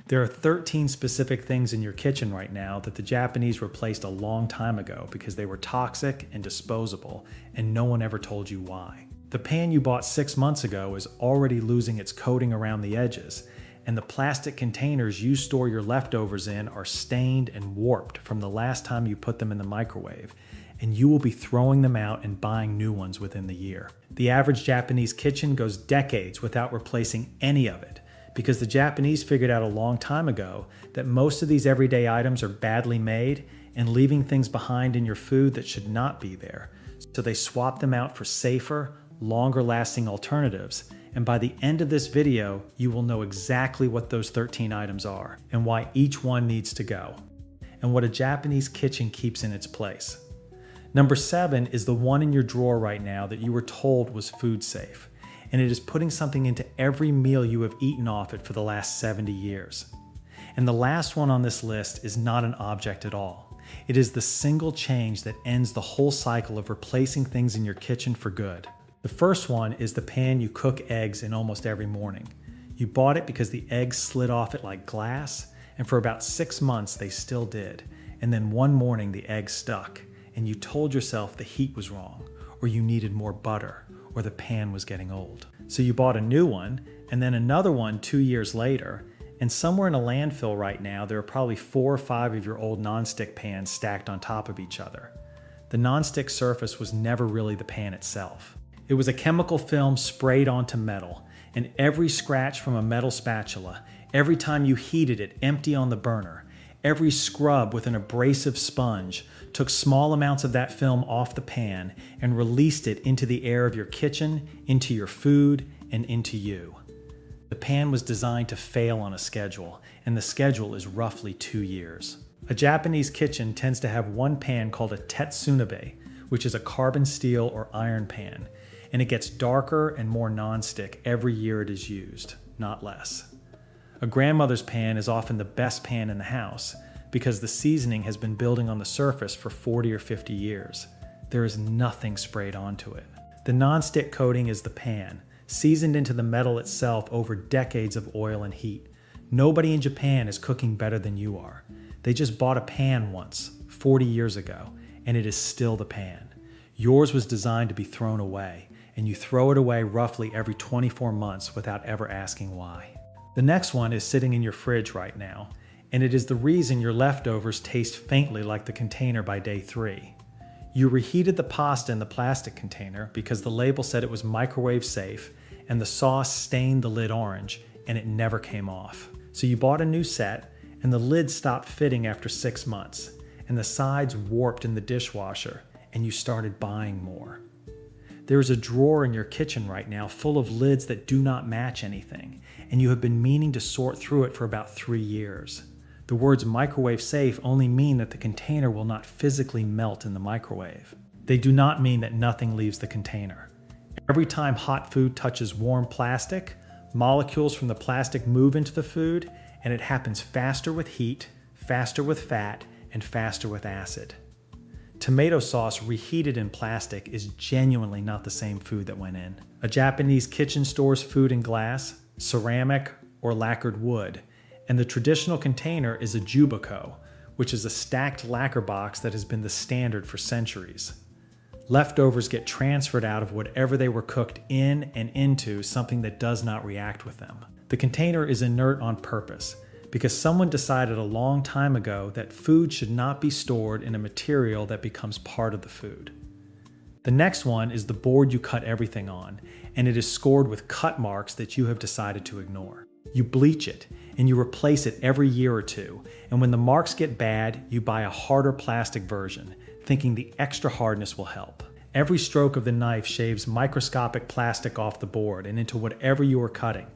There are 13 specific things in your kitchen right now that the Japanese replaced a long time ago because they were toxic and disposable, and no one ever told you why. The pan you bought 6 months ago is already losing its coating around the edges, and the plastic containers you store your leftovers in are stained and warped from the last time you put them in the microwave, and you will be throwing them out and buying new ones within the year. The average Japanese kitchen goes decades without replacing any of it, because the Japanese figured out a long time ago that most of these everyday items are badly made and leaving things behind in your food that should not be there. So they swapped them out for safer, longer-lasting alternatives. And by the end of this video, you will know exactly what those 13 items are and why each one needs to go, and what a Japanese kitchen keeps in its place. Number 7 is the one in your drawer right now that you were told was food safe, and it is putting something into every meal you have eaten off it for the last 70 years. And the last one on this list is not an object at all. It is the single change that ends the whole cycle of replacing things in your kitchen for good. The first one is the pan you cook eggs in almost every morning. You bought it because the eggs slid off it like glass, and for about 6 months they still did. And then one morning the egg stuck, and you told yourself the heat was wrong, or you needed more butter, or the pan was getting old. So you bought a new one, and then another one 2 years later, and somewhere in a landfill right now there are probably 4 or 5 of your old nonstick pans stacked on top of each other. The nonstick surface was never really the pan itself. It was a chemical film sprayed onto metal, and every scratch from a metal spatula, every time you heated it empty on the burner, every scrub with an abrasive sponge took small amounts of that film off the pan and released it into the air of your kitchen, into your food, and into you. The pan was designed to fail on a schedule, and the schedule is roughly 2 years. A Japanese kitchen tends to have one pan called a tetsunabe, which is a carbon steel or iron pan, and it gets darker and more nonstick every year it is used, not less. A grandmother's pan is often the best pan in the house because the seasoning has been building on the surface for 40 or 50 years. There is nothing sprayed onto it. The nonstick coating is the pan, seasoned into the metal itself over decades of oil and heat. Nobody in Japan is cooking better than you are. They just bought a pan once, 40 years ago, and it is still the pan. Yours was designed to be thrown away, and you throw it away roughly every 24 months without ever asking why. The next one is sitting in your fridge right now, and it is the reason your leftovers taste faintly like the container by day 3. You reheated the pasta in the plastic container because the label said it was microwave safe, and the sauce stained the lid orange, and it never came off. So you bought a new set, and the lid stopped fitting after 6 months, and the sides warped in the dishwasher, and you started buying more. There is a drawer in your kitchen right now full of lids that do not match anything, and you have been meaning to sort through it for about 3 years. The words microwave safe only mean that the container will not physically melt in the microwave. They do not mean that nothing leaves the container. Every time hot food touches warm plastic, molecules from the plastic move into the food, and it happens faster with heat, faster with fat, and faster with acid. Tomato sauce reheated in plastic is genuinely not the same food that went in. A Japanese kitchen stores food in glass, ceramic, or lacquered wood, and the traditional container is a jubako, which is a stacked lacquer box that has been the standard for centuries. Leftovers get transferred out of whatever they were cooked in and into something that does not react with them. The container is inert on purpose, because someone decided a long time ago that food should not be stored in a material that becomes part of the food. The next one is the board you cut everything on, and it is scored with cut marks that you have decided to ignore. You bleach it, and you replace it every year or two, and when the marks get bad, you buy a harder plastic version, thinking the extra hardness will help. Every stroke of the knife shaves microscopic plastic off the board and into whatever you are cutting.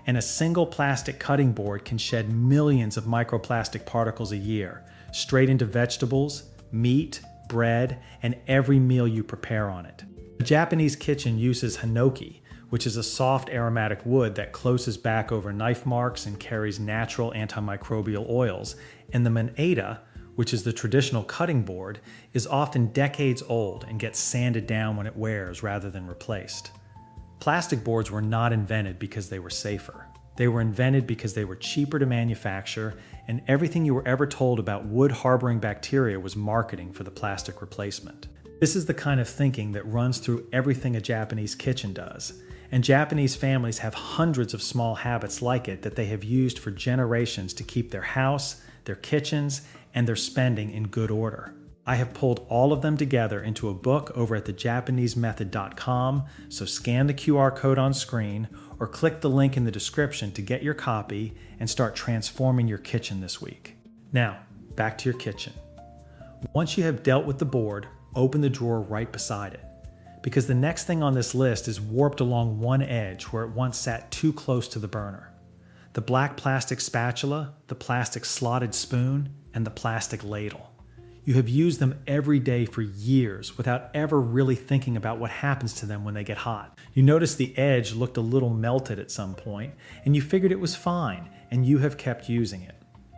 And a single plastic cutting board can shed millions of microplastic particles a year, straight into vegetables, meat, bread, and every meal you prepare on it. The Japanese kitchen uses hinoki, which is a soft aromatic wood that closes back over knife marks and carries natural antimicrobial oils, and the maneda, which is the traditional cutting board, is often decades old and gets sanded down when it wears rather than replaced. Plastic boards were not invented because they were safer. They were invented because they were cheaper to manufacture, and everything you were ever told about wood harboring bacteria was marketing for the plastic replacement. This is the kind of thinking that runs through everything a Japanese kitchen does, and Japanese families have hundreds of small habits like it that they have used for generations to keep their house, their kitchens, and their spending in good order. I have pulled all of them together into a book over at thejapanesemethod.com, so scan the QR code on screen or click the link in the description to get your copy and start transforming your kitchen this week. Now, back to your kitchen. Once you have dealt with the board, open the drawer right beside it, because the next thing on this list is warped along one edge where it once sat too close to the burner. The black plastic spatula, the plastic slotted spoon, and the plastic ladle. You have used them every day for years without ever really thinking about what happens to them when they get hot. You noticed the edge looked a little melted at some point, and you figured it was fine, and you have kept using it.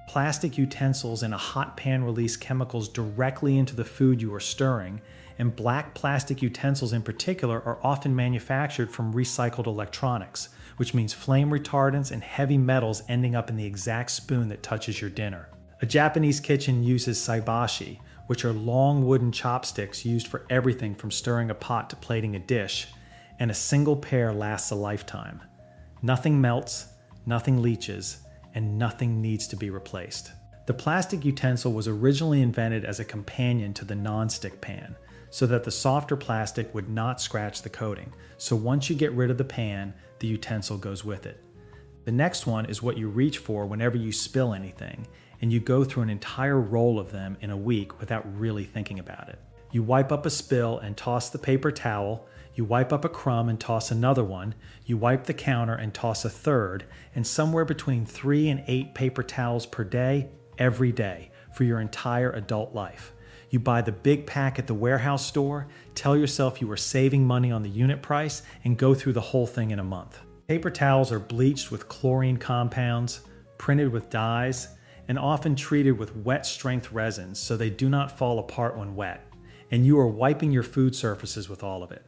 Plastic utensils in a hot pan release chemicals directly into the food you are stirring, and black plastic utensils in particular are often manufactured from recycled electronics, which means flame retardants and heavy metals ending up in the exact spoon that touches your dinner. A Japanese kitchen uses saibashi, which are long wooden chopsticks used for everything from stirring a pot to plating a dish, and a single pair lasts a lifetime. Nothing melts, nothing leaches, and nothing needs to be replaced. The plastic utensil was originally invented as a companion to the non-stick pan, so that the softer plastic would not scratch the coating, so once you get rid of the pan, the utensil goes with it. The next one is what you reach for whenever you spill anything, and you go through an entire roll of them in a week without really thinking about it. You wipe up a spill and toss the paper towel, you wipe up a crumb and toss another one, you wipe the counter and toss a third, and somewhere between 3 and 8 paper towels per day, every day, for your entire adult life. You buy the big pack at the warehouse store, tell yourself you are saving money on the unit price, and go through the whole thing in a month. Paper towels are bleached with chlorine compounds, printed with dyes, and often treated with wet strength resins so they do not fall apart when wet, and you are wiping your food surfaces with all of it.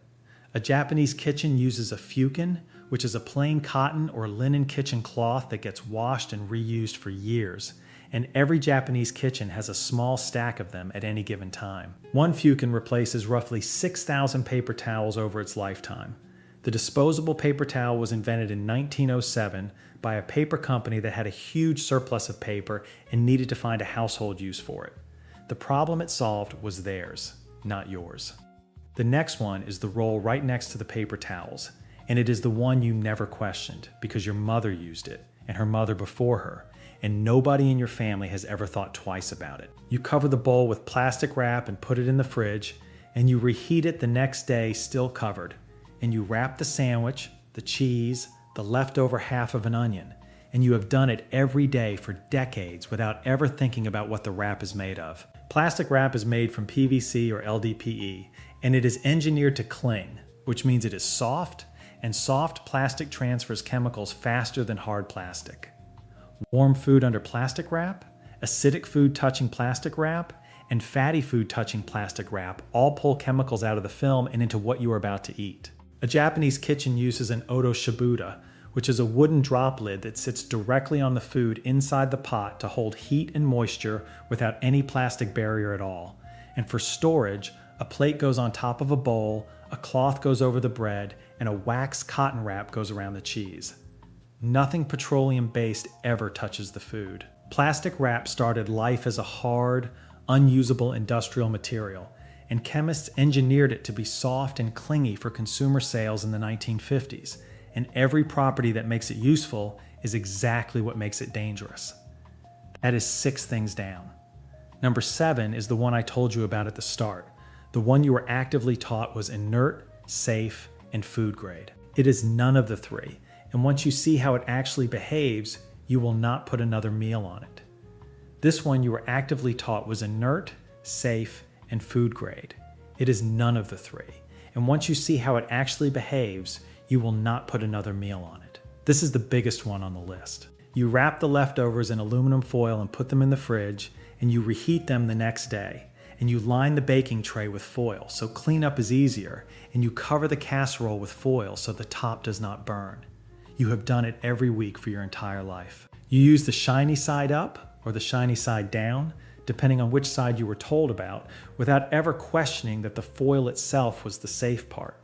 A Japanese kitchen uses a fukin, which is a plain cotton or linen kitchen cloth that gets washed and reused for years, and every Japanese kitchen has a small stack of them at any given time. One fukin replaces roughly 6,000 paper towels over its lifetime. The disposable paper towel was invented in 1907 by a paper company that had a huge surplus of paper and needed to find a household use for it. The problem it solved was theirs, not yours. The next one is the roll right next to the paper towels, and it is the one you never questioned because your mother used it, and her mother before her, and nobody in your family has ever thought twice about it. You cover the bowl with plastic wrap and put it in the fridge, and you reheat it the next day still covered, and you wrap the sandwich, the cheese, the leftover half of an onion, and you have done it every day for decades without ever thinking about what the wrap is made of. Plastic wrap is made from PVC or LDPE, and it is engineered to cling, which means it is soft, and soft plastic transfers chemicals faster than hard plastic. Warm food under plastic wrap, acidic food touching plastic wrap, and fatty food touching plastic wrap all pull chemicals out of the film and into what you are about to eat. A Japanese kitchen uses an oto shibuda, which is a wooden drop lid that sits directly on the food inside the pot to hold heat and moisture without any plastic barrier at all. And for storage, a plate goes on top of a bowl, a cloth goes over the bread, and a wax cotton wrap goes around the cheese. Nothing petroleum-based ever touches the food. Plastic wrap started life as a hard, unusable industrial material, and chemists engineered it to be soft and clingy for consumer sales in the 1950s, and every property that makes it useful is exactly what makes it dangerous. That is 6 things down. Number 7 is the one I told you about at the start. The one you were actively taught was inert, safe, and food grade. It is none of the 3, and once you see how it actually behaves, you will not put another meal on it. This one you were actively taught was inert, safe, and food grade. It is none of the 3, and once you see how it actually behaves, you will not put another meal on it. This is the biggest one on the list. You wrap the leftovers in aluminum foil and put them in the fridge, and you reheat them the next day, and you line the baking tray with foil so cleanup is easier, and you cover the casserole with foil so the top does not burn. You have done it every week for your entire life. You use the shiny side up or the shiny side down, depending on which side you were told about, without ever questioning that the foil itself was the safe part.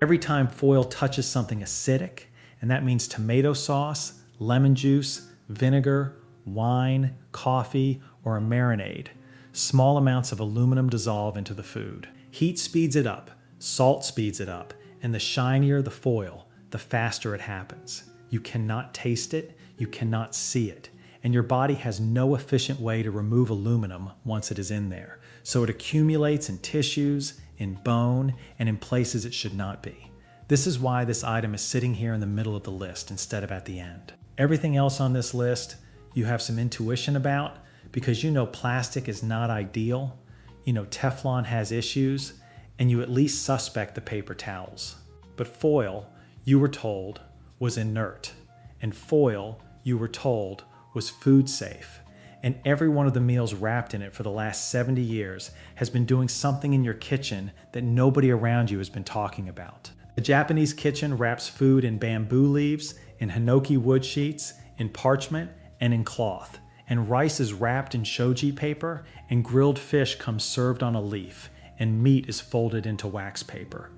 Every time foil touches something acidic, and that means tomato sauce, lemon juice, vinegar, wine, coffee, or a marinade, small amounts of aluminum dissolve into the food. Heat speeds it up, salt speeds it up, and the shinier the foil, the faster it happens. You cannot taste it, you cannot see it, and your body has no efficient way to remove aluminum once it is in there, so it accumulates in tissues, in bone, and in places it should not be. This is why this item is sitting here in the middle of the list instead of at the end. Everything else on this list, you have some intuition about, because you know plastic is not ideal, you know Teflon has issues, and you at least suspect the paper towels. But foil, you were told, was inert, and foil, you were told, was food safe. And every one of the meals wrapped in it for the last 70 years has been doing something in your kitchen that nobody around you has been talking about. A Japanese kitchen wraps food in bamboo leaves, in hinoki wood sheets, in parchment, and in cloth. And rice is wrapped in shoji paper, and grilled fish comes served on a leaf, and meat is folded into wax paper.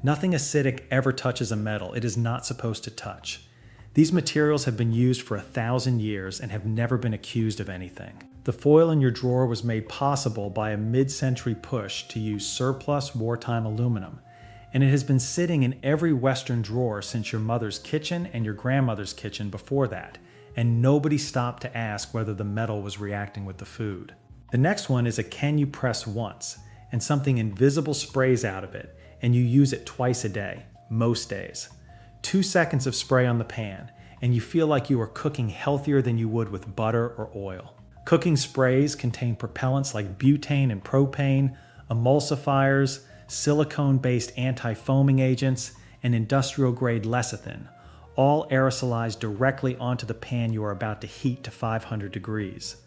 Nothing acidic ever touches a metal it is not supposed to touch. These materials have been used for 1,000 years and have never been accused of anything. The foil in your drawer was made possible by a mid-century push to use surplus wartime aluminum, and it has been sitting in every Western drawer since your mother's kitchen and your grandmother's kitchen before that, and nobody stopped to ask whether the metal was reacting with the food. The next one is a can you press once, and something invisible sprays out of it, and you use it twice a day, most days. 2 seconds of spray on the pan, and you feel like you are cooking healthier than you would with butter or oil. Cooking sprays contain propellants like butane and propane, emulsifiers, silicone-based anti-foaming agents, and industrial-grade lecithin, all aerosolized directly onto the pan you are about to heat to 500 degrees.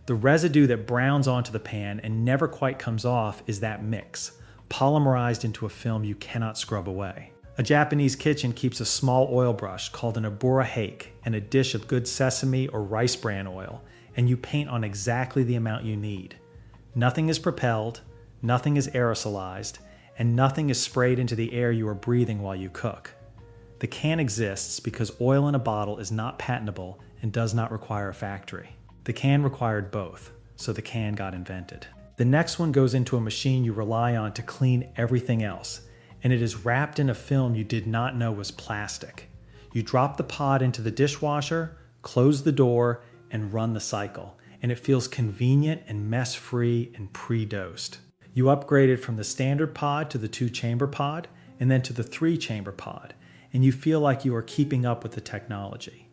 The residue that browns onto the pan and never quite comes off is that mix, polymerized into a film you cannot scrub away. A Japanese kitchen keeps a small oil brush called an abura hake and a dish of good sesame or rice bran oil, and you paint on exactly the amount you need. Nothing is propelled, nothing is aerosolized, and nothing is sprayed into the air you are breathing while you cook. The can exists because oil in a bottle is not patentable and does not require a factory. The can required both, so the can got invented. The next one goes into a machine you rely on to clean everything else, and it is wrapped in a film you did not know was plastic. You drop the pod into the dishwasher, close the door, and run the cycle, and it feels convenient and mess-free and pre-dosed. You upgraded from the standard pod to the 2-chamber pod, and then to the 3-chamber pod, and you feel like you are keeping up with the technology.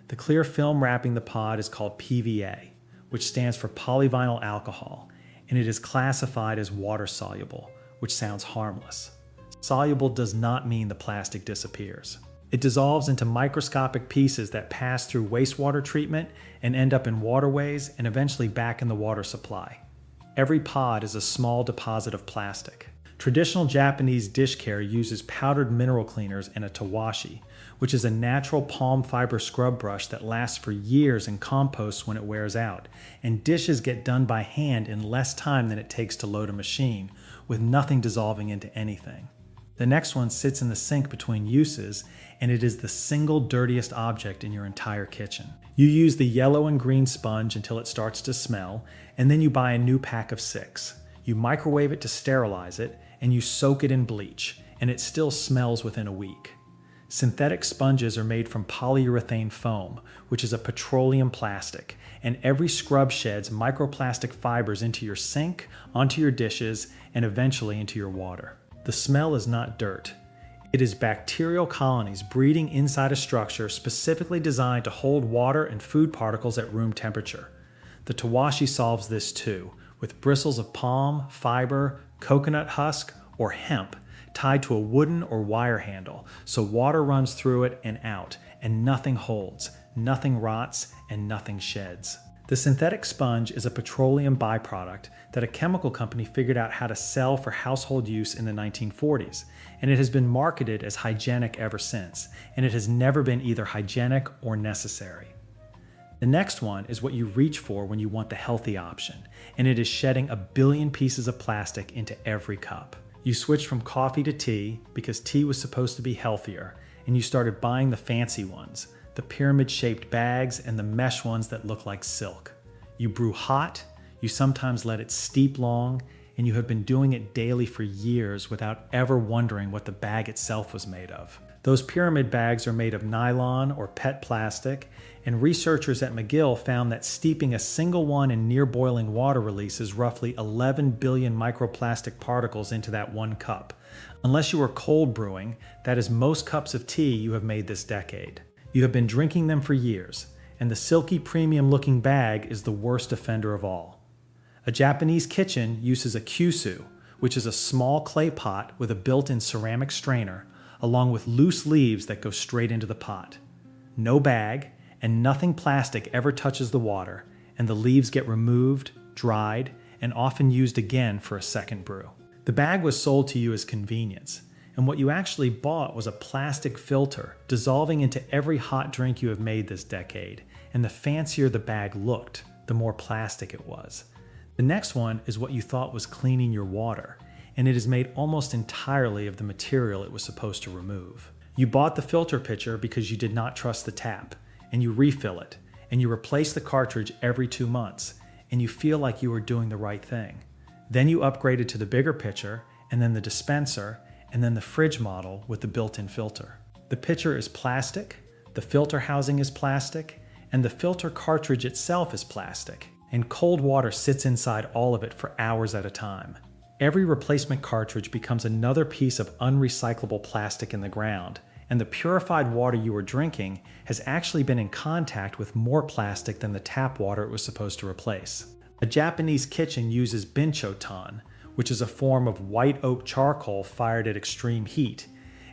The clear film wrapping the pod is called PVA, which stands for polyvinyl alcohol, and it is classified as water-soluble, which sounds harmless. Soluble does not mean the plastic disappears. It dissolves into microscopic pieces that pass through wastewater treatment and end up in waterways and eventually back in the water supply. Every pod is a small deposit of plastic. Traditional Japanese dish care uses powdered mineral cleaners and a tawashi, which is a natural palm fiber scrub brush that lasts for years and composts when it wears out, and dishes get done by hand in less time than it takes to load a machine, with nothing dissolving into anything. The next one sits in the sink between uses, and it is the single dirtiest object in your entire kitchen. You use the yellow and green sponge until it starts to smell, and then you buy a new pack of 6. You microwave it to sterilize it, and you soak it in bleach, and it still smells within a week. Synthetic sponges are made from polyurethane foam, which is a petroleum plastic, and every scrub sheds microplastic fibers into your sink, onto your dishes, and eventually into your water. The smell is not dirt. It is bacterial colonies breeding inside a structure specifically designed to hold water and food particles at room temperature. The tawashi solves this too, with bristles of palm, fiber, coconut husk, or hemp tied to a wooden or wire handle, so water runs through it and out, and nothing holds, nothing rots, and nothing sheds. The synthetic sponge is a petroleum byproduct that a chemical company figured out how to sell for household use in the 1940s, and it has been marketed as hygienic ever since, and it has never been either hygienic or necessary. The next one is what you reach for when you want the healthy option, and it is shedding 1 billion pieces of plastic into every cup. You switched from coffee to tea because tea was supposed to be healthier, and you started buying the fancy ones, the pyramid-shaped bags and the mesh ones that look like silk. You brew hot, you sometimes let it steep long, and you have been doing it daily for years without ever wondering what the bag itself was made of. Those pyramid bags are made of nylon or PET plastic, and researchers at McGill found that steeping a single one in near boiling water releases roughly 11 billion microplastic particles into that one cup. Unless you are cold brewing, that is most cups of tea you have made this decade. You have been drinking them for years, and the silky premium-looking bag is the worst offender of all. A Japanese kitchen uses a kyusu, which is a small clay pot with a built-in ceramic strainer, along with loose leaves that go straight into the pot. No bag, and nothing plastic ever touches the water, and the leaves get removed, dried, and often used again for a second brew. The bag was sold to you as convenience, and what you actually bought was a plastic filter dissolving into every hot drink you have made this decade, and the fancier the bag looked, the more plastic it was. The next one is what you thought was cleaning your water, and it is made almost entirely of the material it was supposed to remove. You bought the filter pitcher because you did not trust the tap, and you refill it, and you replace the cartridge every 2 months, and you feel like you are doing the right thing. Then you upgraded to the bigger pitcher, and then the dispenser, and then the fridge model with the built-in filter. The pitcher is plastic, the filter housing is plastic, and the filter cartridge itself is plastic, and cold water sits inside all of it for hours at a time. Every replacement cartridge becomes another piece of unrecyclable plastic in the ground, and the purified water you are drinking has actually been in contact with more plastic than the tap water it was supposed to replace. A Japanese kitchen uses binchotan, which is a form of white oak charcoal fired at extreme heat,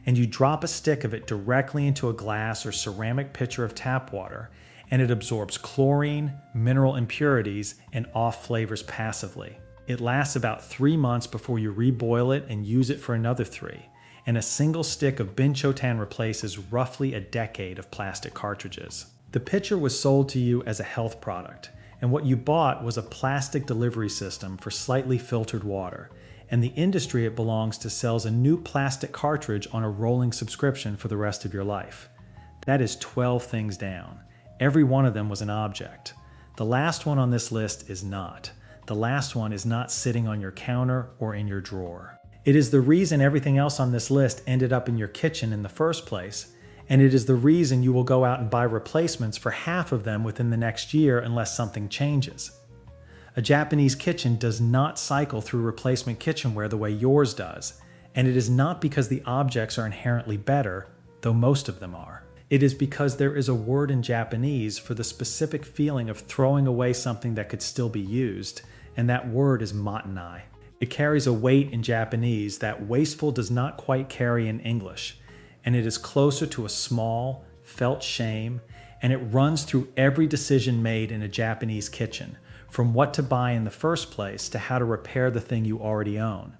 and you drop a stick of it directly into a glass or ceramic pitcher of tap water, and it absorbs chlorine, mineral impurities, and off flavors passively. It lasts about 3 months before you reboil it and use it for another 3, and a single stick of binchotan replaces roughly a decade of plastic cartridges. The pitcher was sold to you as a health product, and what you bought was a plastic delivery system for slightly filtered water, and the industry it belongs to sells a new plastic cartridge on a rolling subscription for the rest of your life. That is 12 things down. Every one of them was an object. The last one on this list is not. The last one is not sitting on your counter or in your drawer. It is the reason everything else on this list ended up in your kitchen in the first place, and it is the reason you will go out and buy replacements for half of them within the next year unless something changes. A Japanese kitchen does not cycle through replacement kitchenware the way yours does, and it is not because the objects are inherently better, though most of them are. It is because there is a word in Japanese for the specific feeling of throwing away something that could still be used, and that word is matanai. It carries a weight in Japanese that wasteful does not quite carry in English, and it is closer to a small, felt shame, and it runs through every decision made in a Japanese kitchen, from what to buy in the first place to how to repair the thing you already own.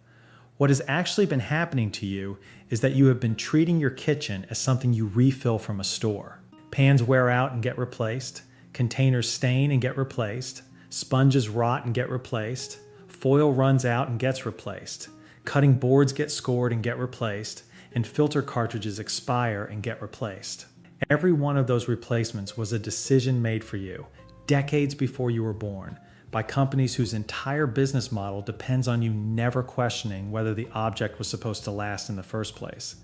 What has actually been happening to you is that you have been treating your kitchen as something you refill from a store. Pans wear out and get replaced, containers stain and get replaced, sponges rot and get replaced, foil runs out and gets replaced, cutting boards get scored and get replaced, and filter cartridges expire and get replaced. Every one of those replacements was a decision made for you, decades before you were born, by companies whose entire business model depends on you never questioning whether the object was supposed to last in the first place.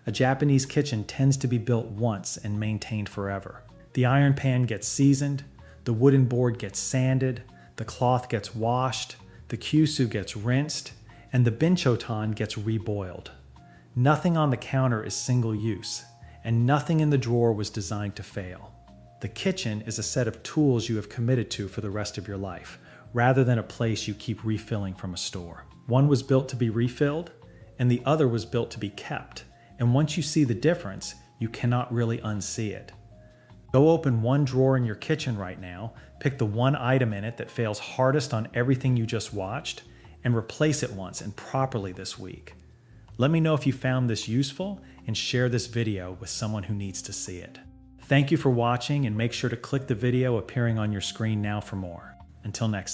A Japanese kitchen tends to be built once and maintained forever. The iron pan gets seasoned, the wooden board gets sanded, the cloth gets washed, the kyusu gets rinsed, and the binchotan gets reboiled. Nothing on the counter is single use, and nothing in the drawer was designed to fail. The kitchen is a set of tools you have committed to for the rest of your life, rather than a place you keep refilling from a store. One was built to be refilled, and the other was built to be kept, and once you see the difference, you cannot really unsee it. Go open one drawer in your kitchen right now, pick the one item in it that fails hardest on everything you just watched, and replace it once and properly this week. Let me know if you found this useful and share this video with someone who needs to see it. Thank you for watching, and make sure to click the video appearing on your screen now for more. Until next time.